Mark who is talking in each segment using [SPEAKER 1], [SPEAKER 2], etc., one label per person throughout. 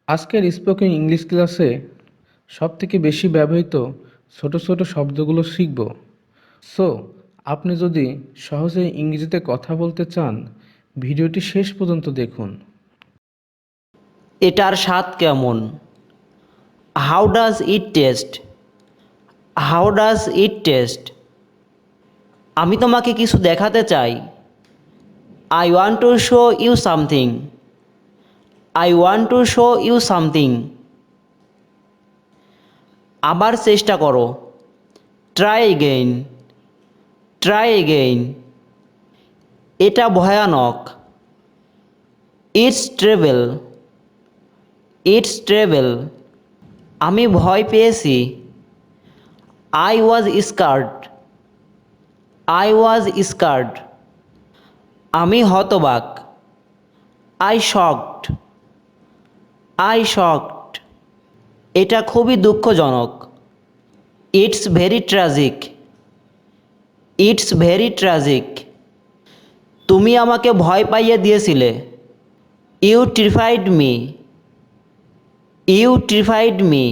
[SPEAKER 1] আজকের spoken English ক্লাসে সবথেকে বেশি ব্যবহৃত ছোট ছোট শব্দগুলো শিখব। সো আপনি যদি সহজে ইংরেজিতে কথা বলতে চান, ভিডিওটি শেষ পর্যন্ত দেখুন।
[SPEAKER 2] এটার স্বাদ কেমন? How does it taste? How does it taste? আমি তোমাকে কিছু দেখাতে চাই। I want to show you something. I want to show you something. আবার চেষ্টা করো। Try again. Try again. এটা ভয়ানক। It's terrible. It's terrible. আমি ভয় পেয়েছি। I was scared. I was scared. আমি হতবাক। I shocked. I shocked. এটা খুবই দুঃখজনক। It's very tragic. It's very tragic. তুমি আমাকে ভয় পাইয়ে দিয়েছিলে। You terrified me. You terrified me.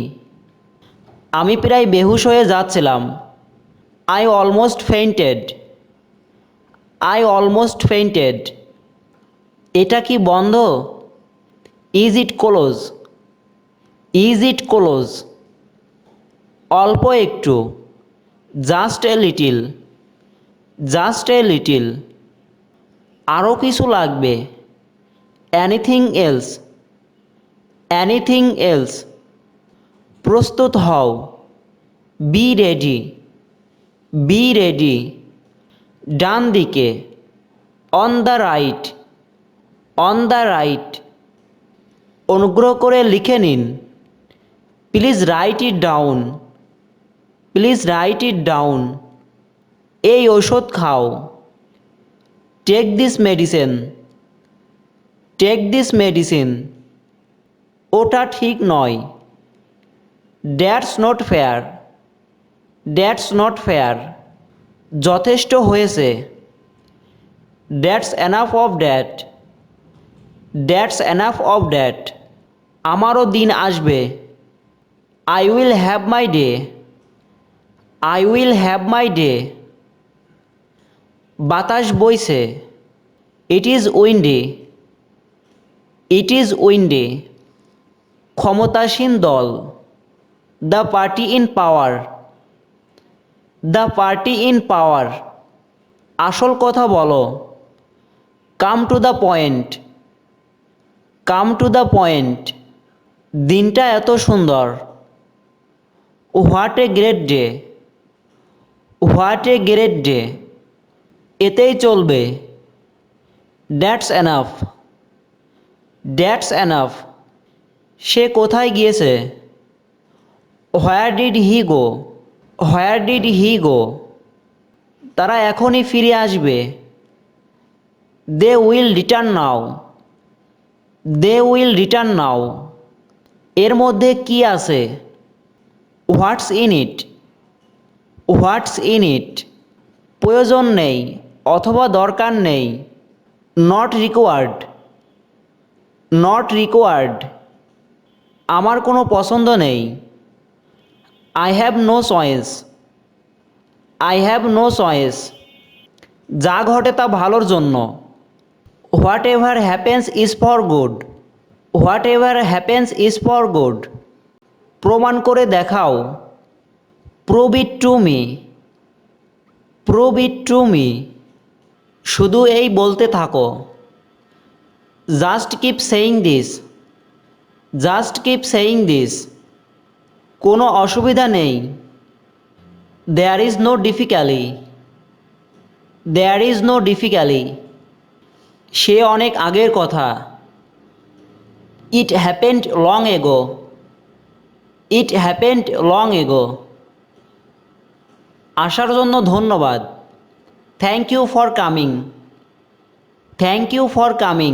[SPEAKER 2] আমি প্রায় বেহুশ হয়ে যাচ্ছিলাম। I almost fainted. I almost fainted. এটা কি বন্ধ? Is it close? Is it close? অল্প একটু। Just a little. Just a little. আরও কিছু লাগবে। Anything else? Anything else? প্রস্তুত হও। Be ready. Be ready. ডান দিকে। On the right. On the right. অনুগ্রহ করে লিখে নিন। Please write it down. Please write it down. এই ঔষধ খাও। Take this medicine. Take this medicine. ওটা ঠিক নয়। That's not fair. That's not fair. যথেষ্ট হয়েছে। That's enough of that. That's enough of that. আমারও দিন আসবে। I will have my day. I will have my day. বাতাস বইছে। It is windy. It is windy. ক্ষমতাসীন দল। The party in power. The party in power. আসল কথা বলো। Come to the point. Come to the point. দিনটা এত সুন্দর। What a great day. What a great day. এতেই চলবে। That's enough. That's enough. সে কোথায় গিয়েছে? Where did he go? Where did he go? তারা এখনই ফিরে আসবে। They will return now. They will return now. এর মধ্যে কি আছে? What's in it? What's in it? প্রয়োজন নেই অথবা দরকার নেই। Not required. Not required. আমার কোনো পছন্দ নেই। I have no choice. I have no choice. যা ঘটে তা ভালোর জন্য। Whatever happens is for good. Whatever happens is for good. প্রমাণ করে দেখাও। Prove it to me. Prove it to me. শুধু এই বলতে থাকো। Just keep saying this. Just keep saying this. কোনো অসুবিধা নেই। There is no difficulty. There is no difficulty. সে অনেক আগের কথা। It happened long ago. It happened long ago. আসার জন্য ধন্যবাদ। Thank you for coming. Thank you for coming.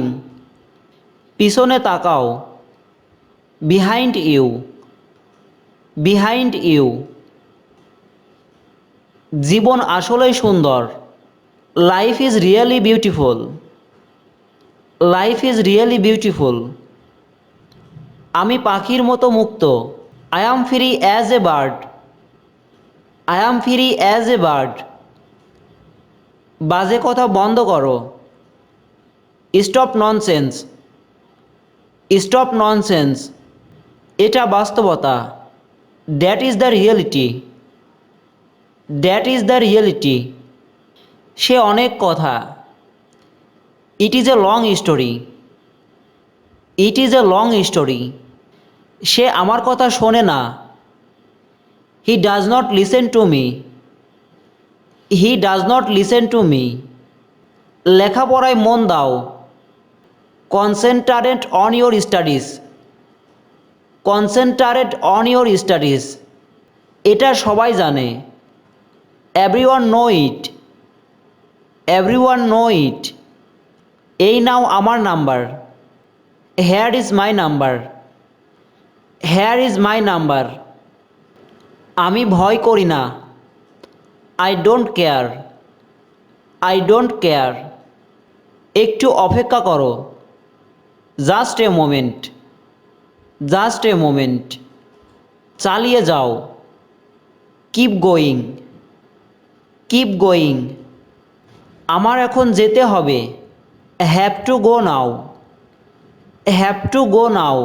[SPEAKER 2] পিছনে তাকাও। Behind you. Behind you. জীবন আসলেই সুন্দর। Life is really beautiful. Life is really beautiful. আমি পাখির মতো মুক্ত। I am free as a bird. I am free as a bird. বাজে কথা বন্ধ করো। Stop nonsense. Stop nonsense. এটা বাস্তবতা। That is the reality. That is the reality. সে অনেক কথা। It is a long story. It is a long story. সে আমার কথা শোনে না। He does not listen to me. He does not listen to me. লেখাপড়ায় মন দাও। Concentrate on your studies. Concentrate on your studies. এটা সবাই জানে। Everyone know it. Everyone know it. এই নাও আমার number. Here is my number. Here is my number. আমি ভয় করি না। I don't care. I don't care. একটু অপেক্ষা করো। Just a moment. Just a moment. চালিয়ে যাও। Keep going. Keep going. আমার এখন যেতে হবে। Have to go now. Have to go now.